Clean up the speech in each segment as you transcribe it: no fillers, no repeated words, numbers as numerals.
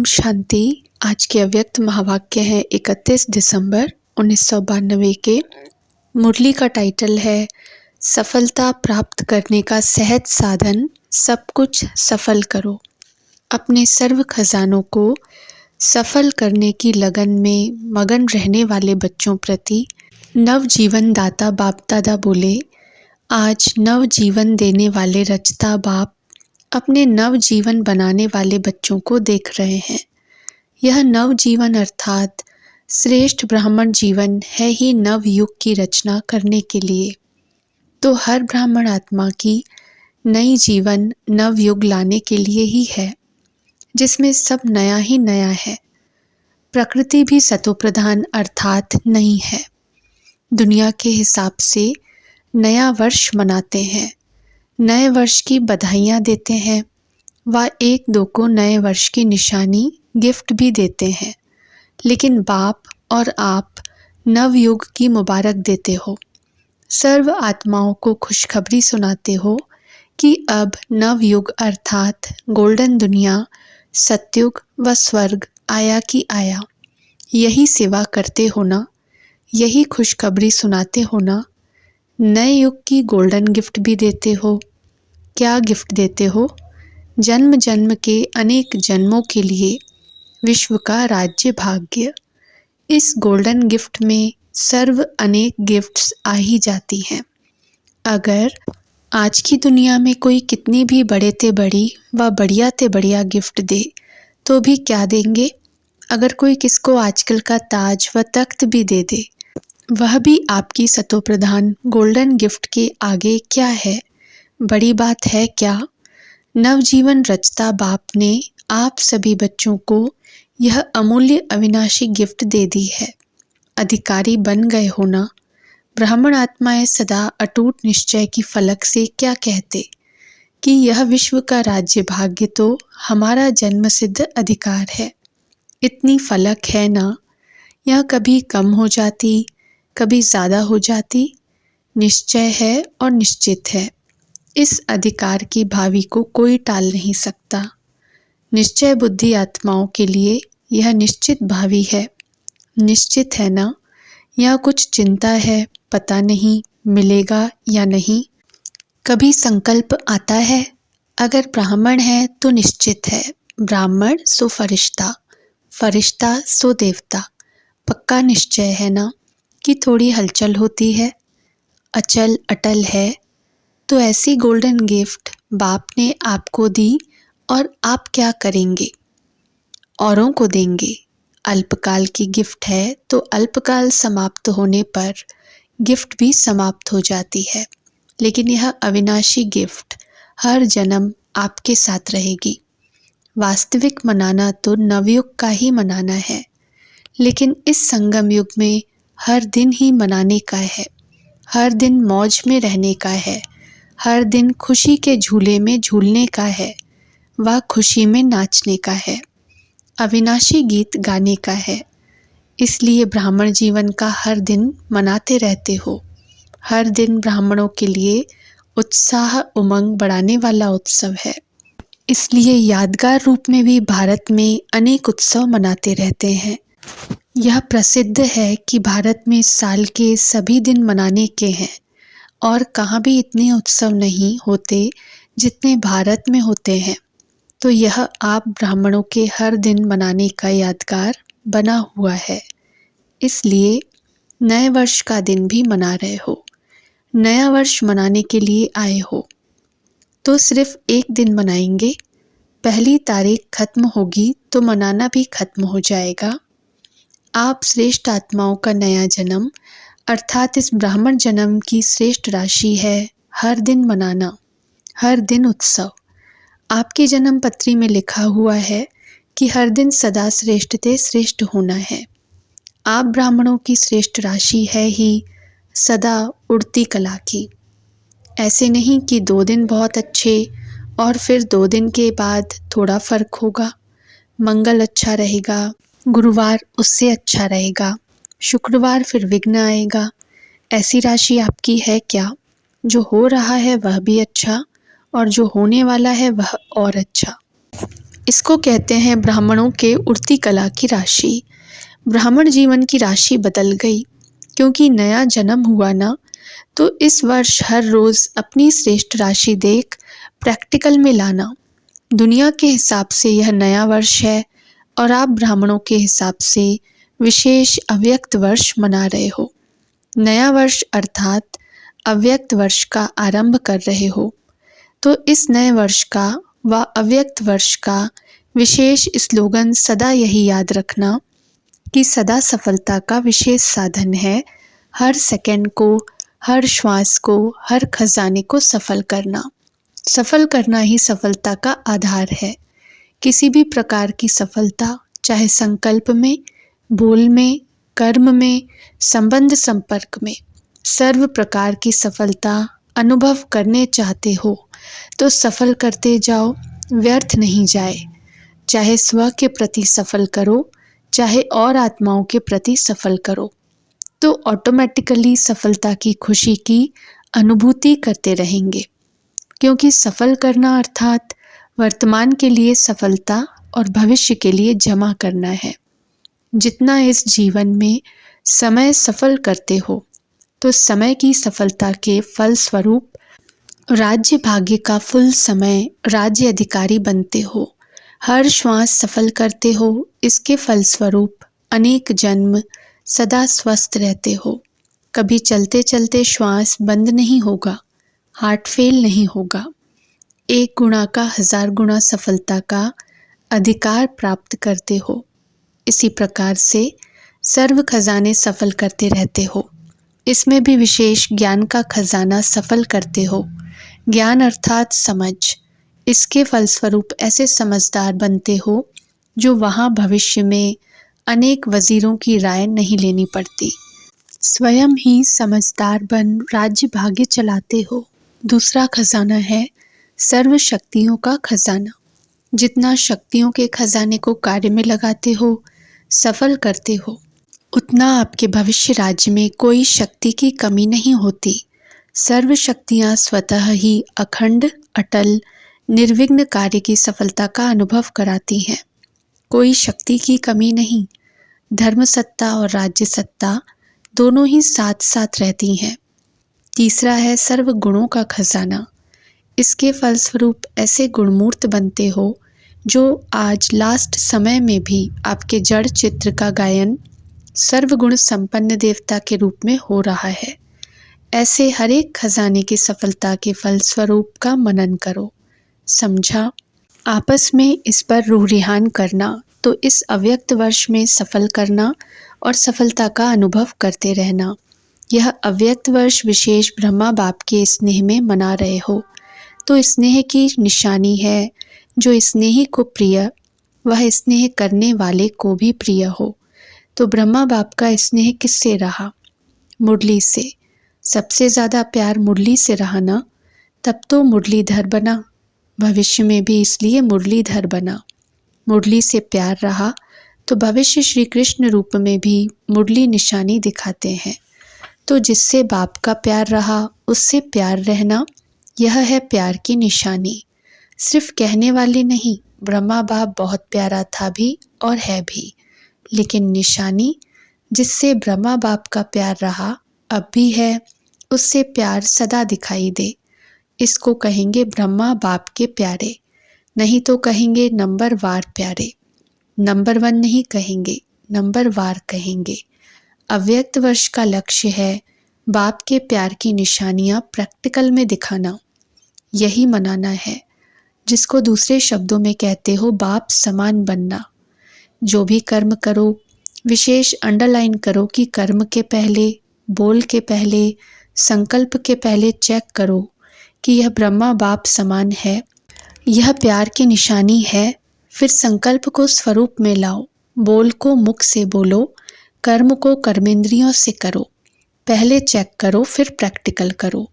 ओम शांति। आज के अव्यक्त महावाक्य है 31 दिसंबर 1992 के। मुरली का टाइटल है सफलता प्राप्त करने का सहज साधन, सब कुछ सफल करो। अपने सर्व खजानों को सफल करने की लगन में मगन रहने वाले बच्चों प्रति नव जीवन दाता बाप दादा बोले, आज नव जीवन देने वाले रचता बाप अपने नव जीवन बनाने वाले बच्चों को देख रहे हैं। यह नव जीवन अर्थात श्रेष्ठ ब्राह्मण जीवन है ही नव युग की रचना करने के लिए। तो हर ब्राह्मण आत्मा की नई जीवन नव युग लाने के लिए ही है, जिसमें सब नया ही नया है। प्रकृति भी सतोप्रधान अर्थात नई है। दुनिया के हिसाब से नया वर्ष मनाते हैं, नए वर्ष की बधाइयाँ देते हैं व एक दो को नए वर्ष की निशानी गिफ्ट भी देते हैं। लेकिन बाप और आप नवयुग की मुबारक देते हो, सर्व आत्माओं को खुशखबरी सुनाते हो कि अब नवयुग अर्थात गोल्डन दुनिया, सत्युग व स्वर्ग आया कि आया। यही सेवा करते हो ना, यही खुशखबरी सुनाते हो ना। नए युग की गोल्डन गिफ्ट भी देते हो। क्या गिफ्ट देते हो? जन्म जन्म के अनेक जन्मों के लिए विश्व का राज्य भाग्य। इस गोल्डन गिफ्ट में सर्व अनेक गिफ्ट्स आ ही जाती हैं। अगर आज की दुनिया में कोई कितनी भी बड़े ते बड़ी व बढ़िया ते बढ़िया गिफ्ट दे तो भी क्या देंगे? अगर कोई किसको आजकल का ताज व तख्त भी दे दे, वह भी आपकी सतोप्रधान गोल्डन गिफ्ट के आगे क्या है? बड़ी बात है क्या? नवजीवन रचता बाप ने आप सभी बच्चों को यह अमूल्य अविनाशी गिफ्ट दे दी है। अधिकारी बन गए हो ना। ब्राह्मण आत्माएं सदा अटूट निश्चय की फलक से क्या कहते कि यह विश्व का राज्य भाग्य तो हमारा जन्म सिद्ध अधिकार है। इतनी फलक है ना, यह कभी कम हो जाती, कभी ज़्यादा हो जाती। निश्चय है और निश्चित है। इस अधिकार की भावी को कोई टाल नहीं सकता। निश्चय बुद्धि आत्माओं के लिए यह निश्चित भावी है। निश्चित है ना, यह कुछ चिंता है, पता नहीं मिलेगा या नहीं। कभी संकल्प आता है। अगर ब्राह्मण है तो निश्चित है, ब्राह्मण सो फरिश्ता, फरिश्ता सो देवता। पक्का निश्चय है ना कि थोड़ी हलचल होती है, अचल अटल है। तो ऐसी गोल्डन गिफ्ट बाप ने आपको दी और आप क्या करेंगे? औरों को देंगे। अल्पकाल की गिफ्ट है तो अल्पकाल समाप्त होने पर गिफ्ट भी समाप्त हो जाती है, लेकिन यह अविनाशी गिफ्ट हर जन्म आपके साथ रहेगी। वास्तविक मनाना तो नवयुग का ही मनाना है, लेकिन इस संगम युग में हर दिन ही मनाने का है, हर दिन मौज में रहने का है, हर दिन खुशी के झूले में झूलने का है व खुशी में नाचने का है, अविनाशी गीत गाने का है। इसलिए ब्राह्मण जीवन का हर दिन मनाते रहते हो। हर दिन ब्राह्मणों के लिए उत्साह उमंग बढ़ाने वाला उत्सव है। इसलिए यादगार रूप में भी भारत में अनेक उत्सव मनाते रहते हैं। यह प्रसिद्ध है कि भारत में साल के सभी दिन मनाने के हैं और कहाँ भी इतने उत्सव नहीं होते जितने भारत में होते हैं। तो यह आप ब्राह्मणों के हर दिन मनाने का यादगार बना हुआ है। इसलिए नए वर्ष का दिन भी मना रहे हो। नया वर्ष मनाने के लिए आए हो तो सिर्फ एक दिन मनाएंगे। पहली तारीख खत्म होगी तो मनाना भी खत्म हो जाएगा। आप श्रेष्ठ आत्माओं का नया जन्म अर्थात इस ब्राह्मण जन्म की श्रेष्ठ राशि है हर दिन मनाना, हर दिन उत्सव। आपकी जन्म पत्री में लिखा हुआ है कि हर दिन सदा श्रेष्ठ ते श्रेष्ठ होना है। आप ब्राह्मणों की श्रेष्ठ राशि है ही सदा उड़ती कला की। ऐसे नहीं कि 2 दिन बहुत अच्छे और फिर 2 दिन के बाद थोड़ा फर्क होगा। मंगल अच्छा रहेगा, गुरुवार उससे अच्छा रहेगा, शुक्रवार फिर विघ्न आएगा। ऐसी राशि आपकी है क्या? जो हो रहा है वह भी अच्छा और जो होने वाला है वह और अच्छा। इसको कहते हैं ब्राह्मणों के उड़ती कला की राशि। ब्राह्मण जीवन की राशि बदल गई क्योंकि नया जन्म हुआ ना, तो इस वर्ष हर रोज़ अपनी श्रेष्ठ राशि देख प्रैक्टिकल में लाना। दुनिया के हिसाब से यह नया वर्ष है और आप ब्राह्मणों के हिसाब से विशेष अव्यक्त वर्ष मना रहे हो। नया वर्ष अर्थात अव्यक्त वर्ष का आरंभ कर रहे हो। तो इस नए वर्ष का व अव्यक्त वर्ष का विशेष स्लोगन सदा यही याद रखना कि सदा सफलता का विशेष साधन है हर सेकंड को, हर श्वास को, हर खजाने को सफल करना। सफल करना ही सफलता का आधार है। किसी भी प्रकार की सफलता, चाहे संकल्प में, बोल में, कर्म में, संबंध संपर्क में, सर्व प्रकार की सफलता अनुभव करने चाहते हो तो सफल करते जाओ, व्यर्थ नहीं जाए। चाहे स्व के प्रति सफल करो, चाहे और आत्माओं के प्रति सफल करो, तो ऑटोमेटिकली सफलता की खुशी की अनुभूति करते रहेंगे। क्योंकि सफल करना अर्थात वर्तमान के लिए सफलता और भविष्य के लिए जमा करना है। जितना इस जीवन में समय सफल करते हो, तो समय की सफलता के फल स्वरूप राज्य भाग्य का फुल समय राज्य अधिकारी बनते हो। हर श्वास सफल करते हो, इसके फलस्वरूप अनेक जन्म सदा स्वस्थ रहते हो। कभी चलते चलते श्वास बंद नहीं होगा, हार्ट फेल नहीं होगा। एक गुणा का 1000 गुणा सफलता का अधिकार प्राप्त करते हो। इसी प्रकार से सर्व खजाने सफल करते रहते हो। इसमें भी विशेष ज्ञान का खजाना सफल करते हो। ज्ञान अर्थात समझ। इसके फलस्वरूप ऐसे समझदार बनते हो जो वहाँ भविष्य में अनेक वजीरों की राय नहीं लेनी पड़ती। स्वयं ही समझदार बन राज्य भाग्य चलाते हो। दूसरा खजाना है सर्व शक्तियों का खजाना। जितना शक्तियों के खजाने को कार्य में लगाते हो, सफल करते हो, उतना आपके भविष्य राज्य में कोई शक्ति की कमी नहीं होती। सर्व शक्तियाँ स्वतः ही अखंड, अटल, निर्विघ्न कार्य की सफलता का अनुभव कराती हैं। कोई शक्ति की कमी नहीं। धर्म सत्ता और राज्य सत्ता दोनों ही साथ साथ रहती हैं। तीसरा है सर्व गुणों का खजाना। इसके फलस्वरूप ऐसे गुणमूर्त बनते हो जो आज लास्ट समय में भी आपके जड़ चित्र का गायन सर्वगुण संपन्न देवता के रूप में हो रहा है। ऐसे हर एक खजाने की सफलता के फलस्वरूप का मनन करो। समझा? आपस में इस पर रूह रिहान करना, तो इस अव्यक्त वर्ष में सफल करना और सफलता का अनुभव करते रहना। यह अव्यक्त वर्ष विशेष ब्रह्मा बाप के स्नेह में मना रहे हो, तो स्नेह की निशानी है। जो स्नेही को प्रिय, वह स्नेह करने वाले को भी प्रिय हो। तो ब्रह्मा बाप का स्नेह किससे रहा? मुरली से। सबसे ज़्यादा प्यार मुरली से रहा ना, तब तो मुरलीधर बना। भविष्य में भी इसलिए मुरलीधर बना। मुरली से प्यार रहा तो भविष्य श्री कृष्ण रूप में भी मुरली निशानी दिखाते हैं। तो जिससे बाप का प्यार रहा, उससे प्यार रहना, यह है प्यार की निशानी। सिर्फ कहने वाले नहीं, ब्रह्मा बाप बहुत प्यारा था भी और है भी, लेकिन निशानी जिससे ब्रह्मा बाप का प्यार रहा, अब भी है, उससे प्यार सदा दिखाई दे, इसको कहेंगे ब्रह्मा बाप के प्यारे। नहीं तो कहेंगे नंबर वार प्यारे। नंबर 1 नहीं कहेंगे, नंबर वार कहेंगे। अव्यक्त वर्ष का लक्ष्य है बाप के प्यार की निशानियाँ प्रैक्टिकल में दिखाना। यही मनाना है, जिसको दूसरे शब्दों में कहते हो बाप समान बनना। जो भी कर्म करो, विशेष अंडरलाइन करो कि कर्म के पहले, बोल के पहले, संकल्प के पहले चेक करो कि यह ब्रह्मा बाप समान है, यह प्यार की निशानी है। फिर संकल्प को स्वरूप में लाओ, बोल को मुख से बोलो, कर्म को कर्मेंद्रियों से करो। पहले चेक करो, फिर प्रैक्टिकल करो।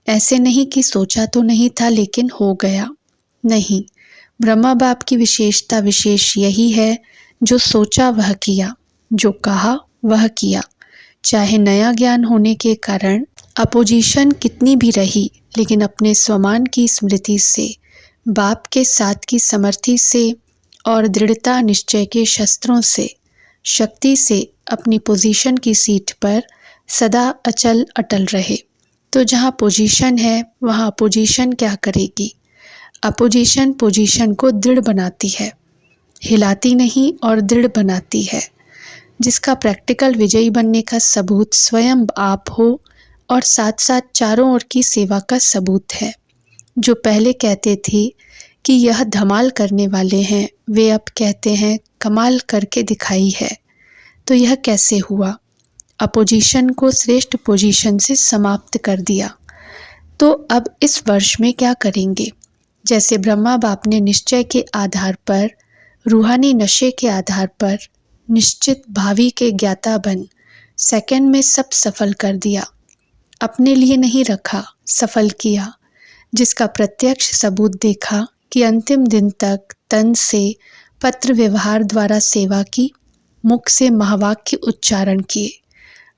ऐसे नहीं कि सोचा तो नहीं था लेकिन हो गया। नहीं, ब्रह्मा बाप की विशेषता विशेष यही है, जो सोचा वह किया, जो कहा वह किया। चाहे नया ज्ञान होने के कारण अपोजिशन कितनी भी रही, लेकिन अपने स्वमान की स्मृति से, बाप के साथ की समर्थी से और दृढ़ता निश्चय के शस्त्रों से शक्ति से अपनी पोजीशन की सीट पर सदा अचल अटल रहे। तो जहाँ पोजीशन है वहाँ अपोजिशन क्या करेगी? अपोजिशन पोजीशन को दृढ़ बनाती है, हिलाती नहीं और दृढ़ बनाती है, जिसका प्रैक्टिकल विजयी बनने का सबूत स्वयं आप हो और साथ साथ चारों ओर की सेवा का सबूत है। जो पहले कहते थे कि यह धमाल करने वाले हैं, वे अब कहते हैं कमाल करके दिखाई है। तो यह कैसे हुआ? अपोजिशन को श्रेष्ठ पोजीशन से समाप्त कर दिया। तो अब इस वर्ष में क्या करेंगे? जैसे ब्रह्मा बाप ने निश्चय के आधार पर, रूहानी नशे के आधार पर निश्चित भावी के ज्ञाता बन सेकंड में सब सफल कर दिया, अपने लिए नहीं रखा, सफल किया, जिसका प्रत्यक्ष सबूत देखा कि अंतिम दिन तक तन से पत्र व्यवहार द्वारा सेवा की, मुख से महावाक्य उच्चारण किए,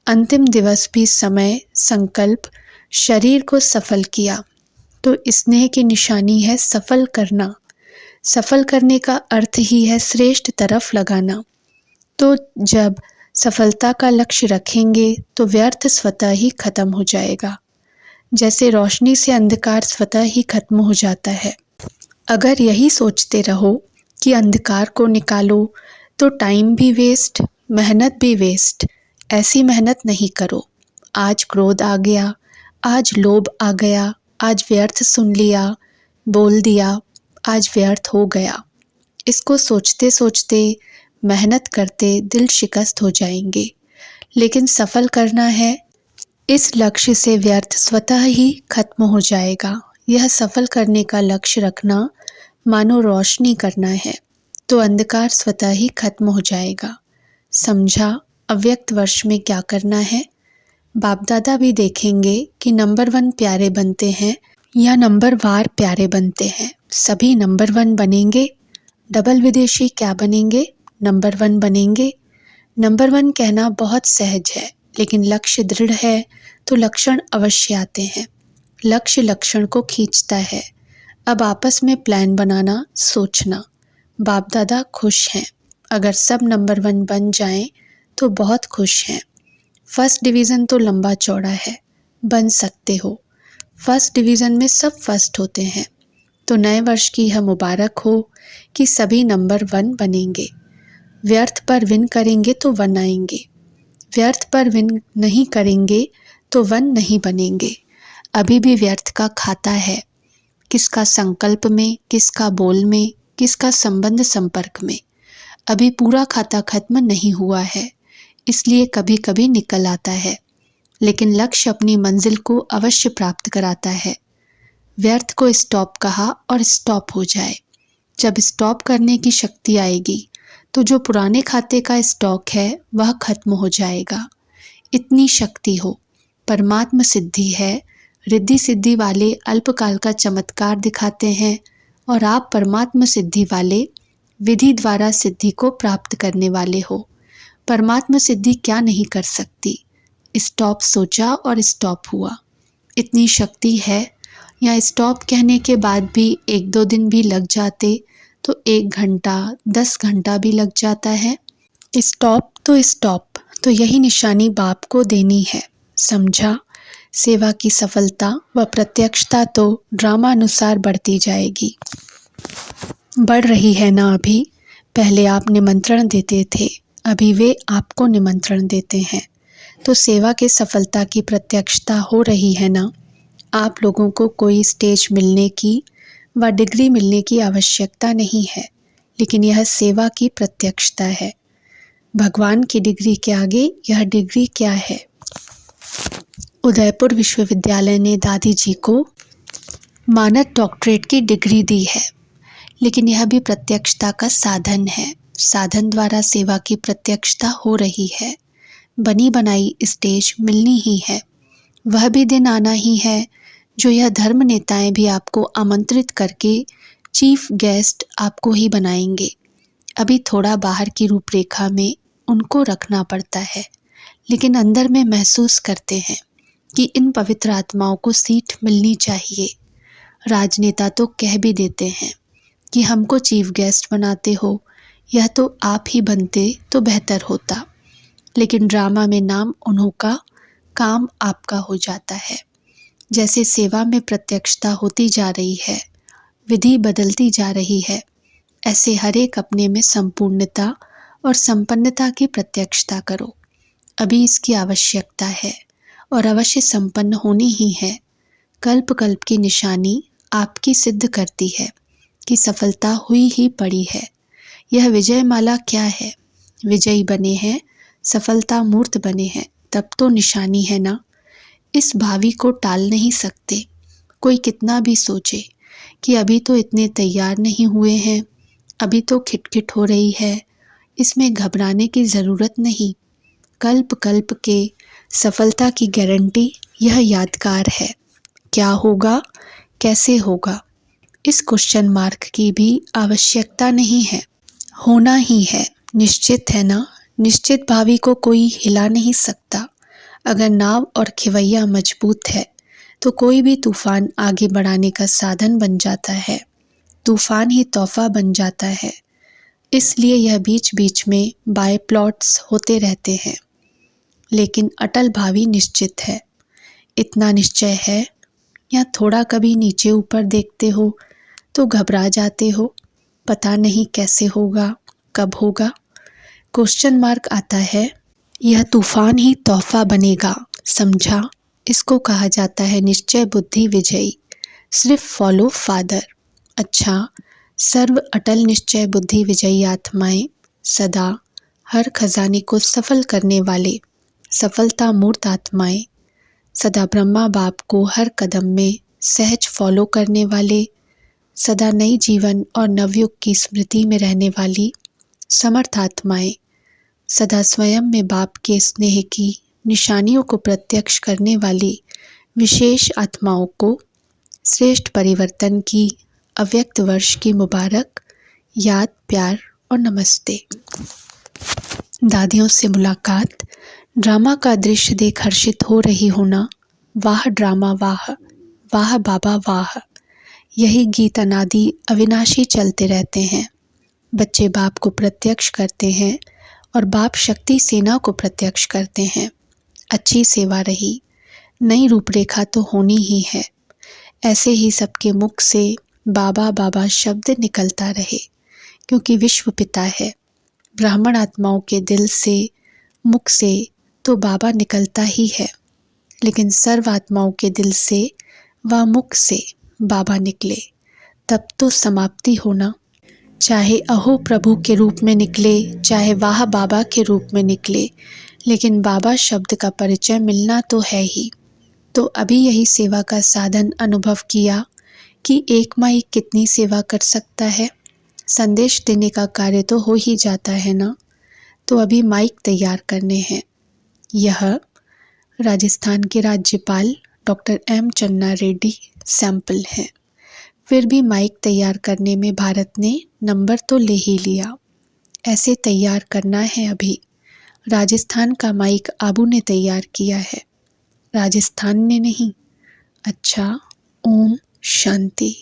अंतिम दिवस भी समय संकल्प शरीर को सफल किया। तो स्नेह की निशानी है सफल करना। सफल करने का अर्थ ही है श्रेष्ठ तरफ लगाना। तो जब सफलता का लक्ष्य रखेंगे तो व्यर्थ स्वतः ही खत्म हो जाएगा, जैसे रोशनी से अंधकार स्वतः ही खत्म हो जाता है। अगर यही सोचते रहो कि अंधकार को निकालो तो टाइम भी वेस्ट, मेहनत भी वेस्ट। ऐसी मेहनत नहीं करो। आज क्रोध आ गया, आज लोभ आ गया, आज व्यर्थ सुन लिया, बोल दिया, आज व्यर्थ हो गया। इसको सोचते सोचते, मेहनत करते दिल शिकस्त हो जाएंगे। लेकिन सफल करना है, इस लक्ष्य से व्यर्थ स्वतः ही खत्म हो जाएगा। यह सफल करने का लक्ष्य रखना मानो रोशनी करना है, तो अंधकार स्वतः ही खत्म हो जाएगा। समझा? अव्यक्त वर्ष में क्या करना है? बाप दादा भी देखेंगे कि नंबर 1 प्यारे बनते हैं या नंबर वार प्यारे बनते हैं। सभी नंबर 1 बनेंगे। डबल विदेशी क्या बनेंगे? नंबर 1 बनेंगे। नंबर 1 कहना बहुत सहज है, लेकिन लक्ष्य दृढ़ है तो लक्षण अवश्य आते हैं। लक्ष्य लक्षण को खींचता है। अब आपस में प्लान बनाना, सोचना। बाप दादा खुश हैं। अगर सब नंबर 1 बन जाएं तो बहुत खुश हैं। फर्स्ट डिवीज़न तो लंबा चौड़ा है, बन सकते हो। फर्स्ट डिवीज़न में सब फर्स्ट होते हैं। तो नए वर्ष की यह मुबारक हो कि सभी नंबर 1 बनेंगे। व्यर्थ पर विन करेंगे तो 1 आएंगे। व्यर्थ पर विन नहीं करेंगे तो 1 नहीं बनेंगे। अभी भी व्यर्थ का खाता है, किसका संकल्प में, किसका बोल में, किसका संबंध संपर्क में। अभी पूरा खाता खत्म नहीं हुआ है, इसलिए कभी कभी निकल आता है, लेकिन लक्ष्य अपनी मंजिल को अवश्य प्राप्त कराता है। व्यर्थ को स्टॉप कहा और स्टॉप हो जाए। जब स्टॉप करने की शक्ति आएगी तो जो पुराने खाते का स्टॉक है वह खत्म हो जाएगा। इतनी शक्ति हो। परमात्म सिद्धि है। रिद्धि सिद्धि वाले अल्पकाल का चमत्कार दिखाते हैं और आप परमात्म सिद्धि वाले विधि द्वारा सिद्धि को प्राप्त करने वाले हो। परमात्म सिद्धि क्या नहीं कर सकती? स्टॉप सोचा और स्टॉप हुआ। इतनी शक्ति है। या स्टॉप कहने के बाद भी 1-2 दिन भी लग जाते तो 1 घंटा 10 घंटा भी लग जाता है। स्टॉप तो स्टॉप, तो यही निशानी बाप को देनी है। समझा? सेवा की सफलता व प्रत्यक्षता तो ड्रामानुसार बढ़ती जाएगी। बढ़ रही है ना अभी? पहले आप निमंत्रण देते थे, अभी वे आपको निमंत्रण देते हैं। तो सेवा के सफलता की प्रत्यक्षता हो रही है ना? आप लोगों को कोई स्टेज मिलने की व डिग्री मिलने की आवश्यकता नहीं है, लेकिन यह सेवा की प्रत्यक्षता है। भगवान की डिग्री के आगे यह डिग्री क्या है? उदयपुर विश्वविद्यालय ने दादी जी को मानद डॉक्टरेट की डिग्री दी है, लेकिन यह भी प्रत्यक्षता का साधन है। साधन द्वारा सेवा की प्रत्यक्षता हो रही है। बनी बनाई स्टेज मिलनी ही है। वह भी दिन आना ही है जो यह धर्म नेताएं भी आपको आमंत्रित करके चीफ गेस्ट आपको ही बनाएंगे। अभी थोड़ा बाहर की रूपरेखा में उनको रखना पड़ता है, लेकिन अंदर में महसूस करते हैं कि इन पवित्र आत्माओं को सीट मिलनी चाहिए। राजनेता तो कह भी देते हैं कि हमको चीफ गेस्ट बनाते हो, यह तो आप ही बनते तो बेहतर होता। लेकिन ड्रामा में नाम उन्हों का, काम आपका हो जाता है। जैसे सेवा में प्रत्यक्षता होती जा रही है, विधि बदलती जा रही है, ऐसे हर एक अपने में संपूर्णता और संपन्नता की प्रत्यक्षता करो। अभी इसकी आवश्यकता है और अवश्य संपन्न होनी ही है। कल्प कल्प की निशानी आपकी सिद्ध करती है कि सफलता हुई ही पड़ी है। यह विजय माला क्या है? विजयी बने हैं, सफलता मूर्त बने हैं, तब तो निशानी है ना। इस भावी को टाल नहीं सकते। कोई कितना भी सोचे कि अभी तो इतने तैयार नहीं हुए हैं, अभी तो खिटखिट हो रही है, इसमें घबराने की ज़रूरत नहीं। कल्प कल्प के सफलता की गारंटी यह यादगार है। क्या होगा, कैसे होगा, इस क्वेश्चन मार्क की भी आवश्यकता नहीं है। होना ही है, निश्चित है ना। निश्चित भावी को कोई हिला नहीं सकता। अगर नाव और खिवैया मजबूत है तो कोई भी तूफान आगे बढ़ाने का साधन बन जाता है। तूफान ही तोहफा बन जाता है। इसलिए यह बीच बीच में बाय प्लॉट्स होते रहते हैं, लेकिन अटल भावी निश्चित है। इतना निश्चय है या थोड़ा कभी नीचे ऊपर देखते हो तो घबरा जाते हो, पता नहीं कैसे होगा, कब होगा। क्वेश्चन मार्क आता है, यह तूफान ही तोहफा बनेगा, समझा। इसको कहा जाता है निश्चय बुद्धि विजयी। सिर्फ फॉलो फादर। अच्छा, सर्व अटल निश्चय बुद्धि विजयी आत्माएं, सदा हर खजाने को सफल करने वाले सफलता मूर्त आत्माएं, सदा ब्रह्मा बाप को हर कदम में सहज फॉलो करने वाले, सदा नई जीवन और नवयुग की स्मृति में रहने वाली समर्थ आत्माएं, सदा स्वयं में बाप के स्नेह की निशानियों को प्रत्यक्ष करने वाली विशेष आत्माओं को श्रेष्ठ परिवर्तन की अव्यक्त वर्ष की मुबारक याद, प्यार और नमस्ते। दादियों से मुलाकात। ड्रामा का दृश्य देख हर्षित हो रही होना। वाह ड्रामा वाह, वाह बाबा वाह। यही गीत अनादि अविनाशी चलते रहते हैं। बच्चे बाप को प्रत्यक्ष करते हैं और बाप शक्ति सेना को प्रत्यक्ष करते हैं। अच्छी सेवा रही, नई रूपरेखा तो होनी ही है। ऐसे ही सबके मुख से बाबा बाबा शब्द निकलता रहे, क्योंकि विश्व पिता है। ब्राह्मण आत्माओं के दिल से, मुख से तो बाबा निकलता ही है, लेकिन सर्व आत्माओं के दिल से व मुख से बाबा निकले तब तो समाप्ति होना। चाहे अहो प्रभु के रूप में निकले, चाहे वाह बाबा के रूप में निकले, लेकिन बाबा शब्द का परिचय मिलना तो है ही। तो अभी यही सेवा का साधन अनुभव किया कि एक माई कितनी सेवा कर सकता है। संदेश देने का कार्य तो हो ही जाता है ना। तो अभी माइक तैयार करने हैं। यह राजस्थान के राज्यपाल डॉक्टर एम चन्ना रेड्डी सैंपल हैं। फिर भी माइक तैयार करने में भारत ने नंबर तो ले ही लिया। ऐसे तैयार करना है अभी। राजस्थान का माइक आबू ने तैयार किया है, राजस्थान ने नहीं। अच्छा, ओम शांति।